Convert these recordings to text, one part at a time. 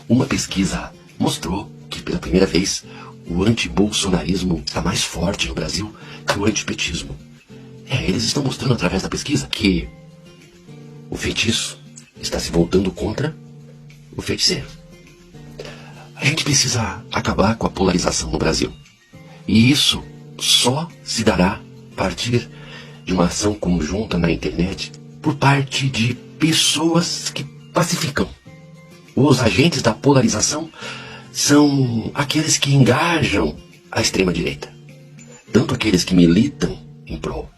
Uma pesquisa mostrou que pela primeira vez o antibolsonarismo está mais forte no Brasil que o antipetismo. Eles estão mostrando através da pesquisa que o feitiço está se voltando contra o feiticeiro. A gente precisa acabar com a polarização no Brasil. E isso só se dará a partir de uma ação conjunta na internet por parte de pessoas que pacificam. Os agentes da polarização são aqueles que engajam a extrema-direita. Tanto aqueles que militam em prol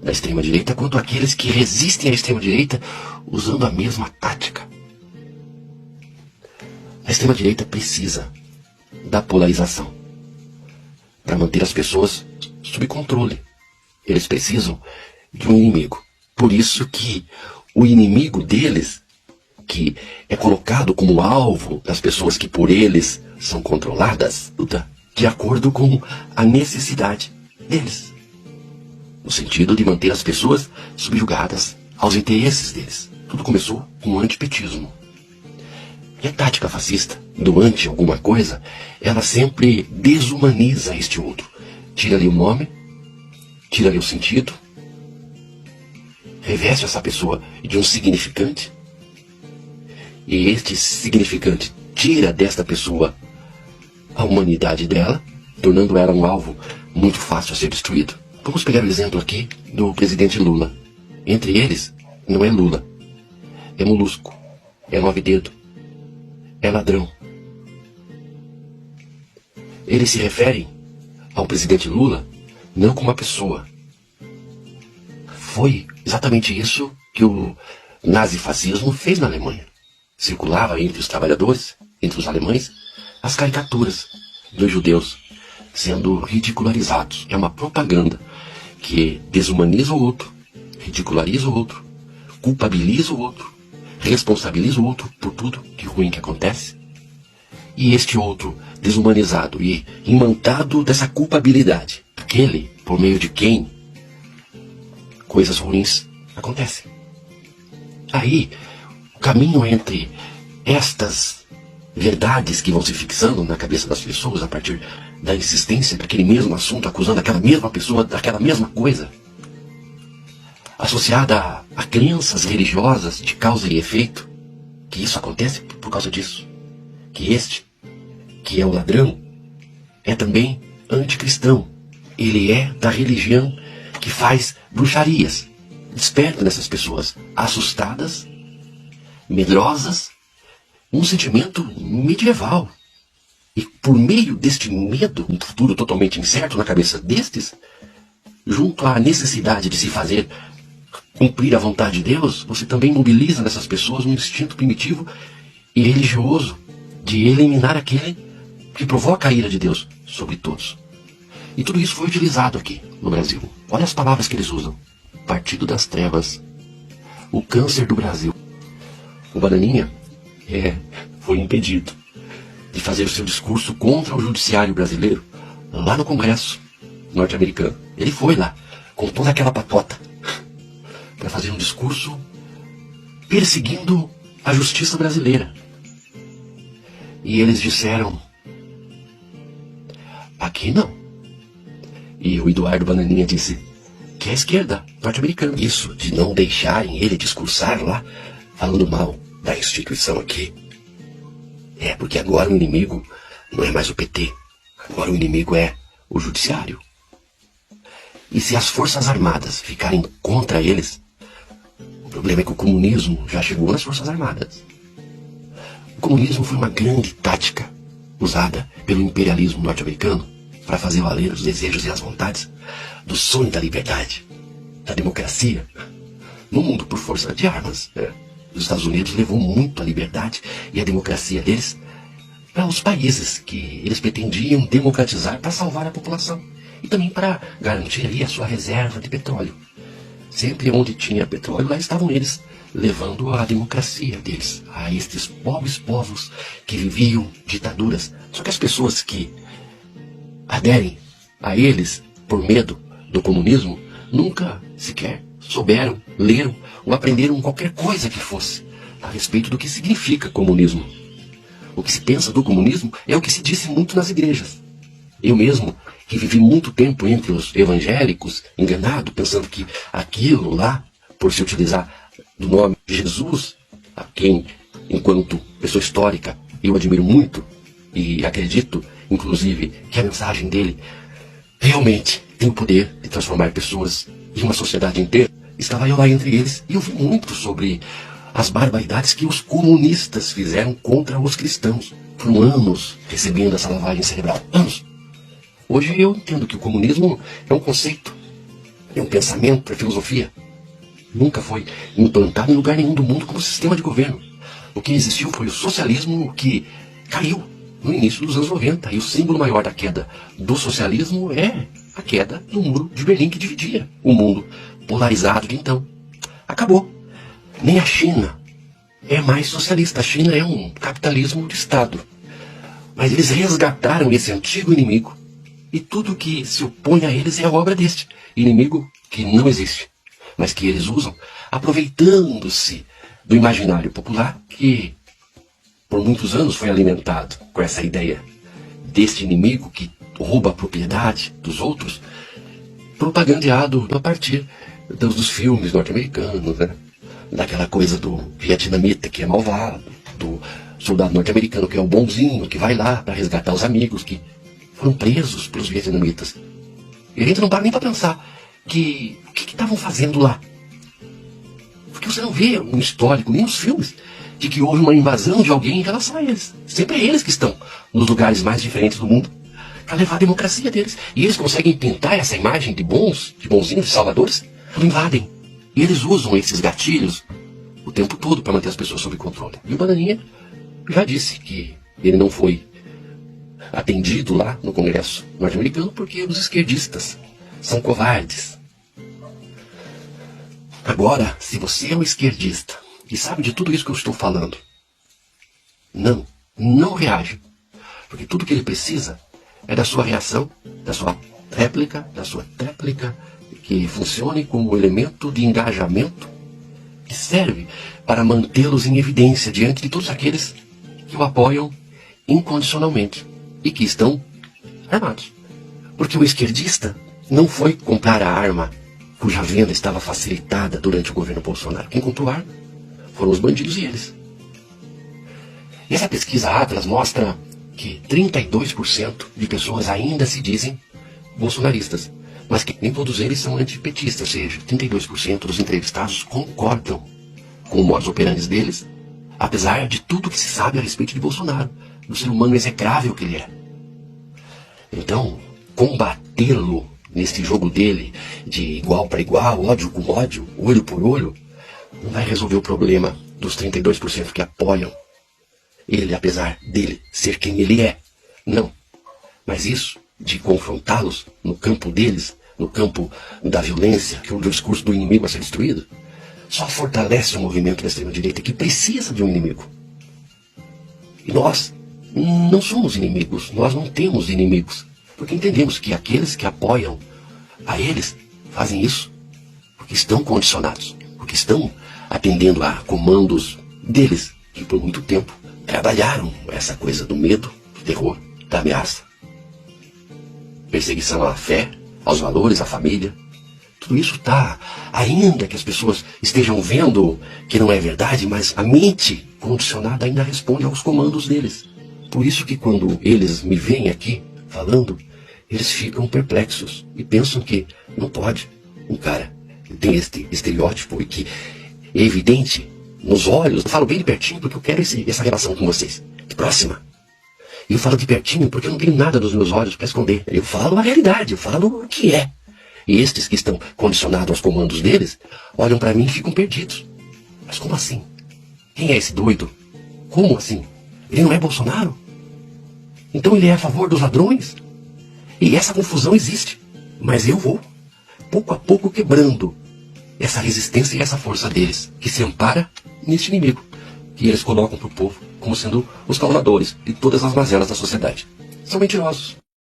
da extrema-direita, quanto aqueles que resistem à extrema-direita usando a mesma tática. A extrema-direita precisa da polarização para manter as pessoas sob controle. Eles precisam de um inimigo. Por isso que o inimigo deles, que é colocado como alvo das pessoas que por eles são controladas, de acordo com a necessidade deles, no sentido de manter as pessoas subjugadas aos interesses deles. Tudo começou com o antipetismo. E a tática fascista do anti alguma coisa, ela sempre desumaniza este outro. Tira-lhe o nome, tira-lhe o sentido, reveste essa pessoa de um significante, e este significante tira desta pessoa a humanidade dela, tornando ela um alvo muito fácil a ser destruído. Vamos pegar o exemplo aqui do presidente Lula. Entre eles, não é Lula, é molusco, é nove-dedo, é ladrão. Eles se referem ao presidente Lula não como uma pessoa. Foi exatamente isso que o nazifascismo fez na Alemanha. Circulava entre os trabalhadores, entre os alemães, as caricaturas dos judeus sendo ridicularizados. É uma propaganda que desumaniza o outro, ridiculariza o outro, culpabiliza o outro, responsabiliza o outro por tudo de ruim que acontece. E este outro, desumanizado e imantado dessa culpabilidade, aquele por meio de quem coisas ruins acontecem. Aí, o caminho entre estas verdades que vão se fixando na cabeça das pessoas a partir da insistência daquele mesmo assunto, acusando aquela mesma pessoa daquela mesma coisa, associada a crenças religiosas de causa e efeito, que isso acontece por causa disso, que este, que é o ladrão, é também anticristão. Ele é da religião que faz bruxarias. Desperta nessas pessoas assustadas, medrosas, um sentimento medieval. E por meio deste medo, um futuro totalmente incerto na cabeça destes, junto à necessidade de se fazer cumprir a vontade de Deus, você também mobiliza nessas pessoas um instinto primitivo e religioso de eliminar aquele que provoca a ira de Deus sobre todos. E tudo isso foi utilizado aqui no Brasil. Olha as palavras que eles usam. Partido das Trevas. O câncer do Brasil. O Bananinha foi impedido de fazer o seu discurso contra o judiciário brasileiro lá no Congresso norte-americano. Ele foi lá com toda aquela patota para fazer um discurso perseguindo a justiça brasileira. E eles disseram: aqui não. E o Eduardo Bananinha disse que é a esquerda norte-americana. Isso de não deixarem ele discursar lá, falando mal da instituição aqui. Porque agora o inimigo não é mais o PT. Agora o inimigo é o judiciário. E se as forças armadas ficarem contra eles, o problema é que o comunismo já chegou nas forças armadas. O comunismo foi uma grande tática usada pelo imperialismo norte-americano para fazer valer os desejos e as vontades do sonho da liberdade, da democracia, no mundo por força de armas. Os Estados Unidos levou muito a liberdade e a democracia deles para os países que eles pretendiam democratizar para salvar a população e também para garantir ali a sua reserva de petróleo. Sempre onde tinha petróleo, lá estavam eles levando a democracia deles a estes pobres povos que viviam ditaduras. Só que as pessoas que aderem a eles por medo do comunismo nunca sequer souberam, leram ou aprenderam qualquer coisa que fosse a respeito do que significa comunismo. O que se pensa do comunismo é o que se disse muito nas igrejas. Eu mesmo, que vivi muito tempo entre os evangélicos, enganado, pensando que aquilo lá, por se utilizar do nome de Jesus, a quem, enquanto pessoa histórica, eu admiro muito e acredito, inclusive, que a mensagem dele realmente tem o poder de transformar pessoas e uma sociedade inteira. Estava eu lá entre eles e eu vi muito sobre as barbaridades que os comunistas fizeram contra os cristãos. Foram anos recebendo essa lavagem cerebral. Anos. Hoje eu entendo que o comunismo é um conceito, é um pensamento, é filosofia. Nunca foi implantado em lugar nenhum do mundo como sistema de governo. O que existiu foi o socialismo, que caiu no início dos anos 90. E o símbolo maior da queda do socialismo é a queda do muro de Berlim, que dividia o mundo polarizado de então. Acabou. Nem a China é mais socialista. A China é um capitalismo de Estado. Mas eles resgataram esse antigo inimigo. E tudo que se opõe a eles é a obra deste inimigo que não existe, mas que eles usam aproveitando-se do imaginário popular que por muitos anos foi alimentado com essa ideia deste inimigo que rouba a propriedade dos outros, propagandeado a partir dos filmes norte-americanos, né? Daquela coisa do vietnamita que é malvado, do soldado norte-americano que é o bonzinho, que vai lá para resgatar os amigos que foram presos pelos vietnamitas. E a gente não para nem para pensar que o que estavam fazendo lá. Porque você não vê um histórico, nem nos filmes, de que houve uma invasão de alguém em relação a eles. Sempre é eles que estão nos lugares mais diferentes do mundo para levar a democracia deles. E eles conseguem pintar essa imagem de bons, de bonzinhos, de salvadores, quando invadem. E eles usam esses gatilhos o tempo todo para manter as pessoas sob controle. E o Bananinha já disse que ele não foi atendido lá no Congresso norte-americano porque os esquerdistas são covardes. Agora, se você é um esquerdista e sabe de tudo isso que eu estou falando, não reage. Porque tudo que ele precisa é da sua reação, da sua réplica, que funcione como elemento de engajamento que serve para mantê-los em evidência diante de todos aqueles que o apoiam incondicionalmente e que estão armados. Porque o esquerdista não foi comprar a arma cuja venda estava facilitada durante o governo Bolsonaro. Quem comprou a arma foram os bandidos e eles. E essa pesquisa Atlas mostra que 32% de pessoas ainda se dizem bolsonaristas, mas que nem todos eles são antipetistas, ou seja, 32% dos entrevistados concordam com o modus operandi deles, apesar de tudo que se sabe a respeito de Bolsonaro, do ser humano execrável que ele é. Então, combatê-lo nesse jogo dele, de igual para igual, ódio com ódio, olho por olho, não vai resolver o problema dos 32% que apoiam ele, apesar dele ser quem ele é. Não. Mas isso de confrontá-los no campo deles, no campo da violência, que é o discurso do inimigo a ser destruído, só fortalece o movimento da extrema-direita que precisa de um inimigo. E nós não somos inimigos, nós não temos inimigos, porque entendemos que aqueles que apoiam a eles fazem isso porque estão condicionados, porque estão atendendo a comandos deles, que por muito tempo trabalharam essa coisa do medo, do terror, da ameaça. Perseguição à fé, aos valores, à família. Tudo isso está, ainda que as pessoas estejam vendo que não é verdade, mas a mente condicionada ainda responde aos comandos deles. Por isso que quando eles me veem aqui falando, eles ficam perplexos e pensam que não pode. Um cara que tem este estereótipo e que é evidente nos olhos. Eu falo bem de pertinho porque eu quero essa relação com vocês, de próxima. E eu falo de pertinho porque eu não tenho nada dos meus olhos para esconder. Eu falo a realidade, eu falo o que é. E estes que estão condicionados aos comandos deles, olham para mim e ficam perdidos. Mas como assim? Quem é esse doido? Como assim? Ele não é Bolsonaro? Então ele é a favor dos ladrões? E essa confusão existe. Mas eu vou, pouco a pouco, quebrando essa resistência e essa força deles, que se ampara neste inimigo, que eles colocam para o povo como sendo os causadores de todas as mazelas da sociedade. São mentirosos.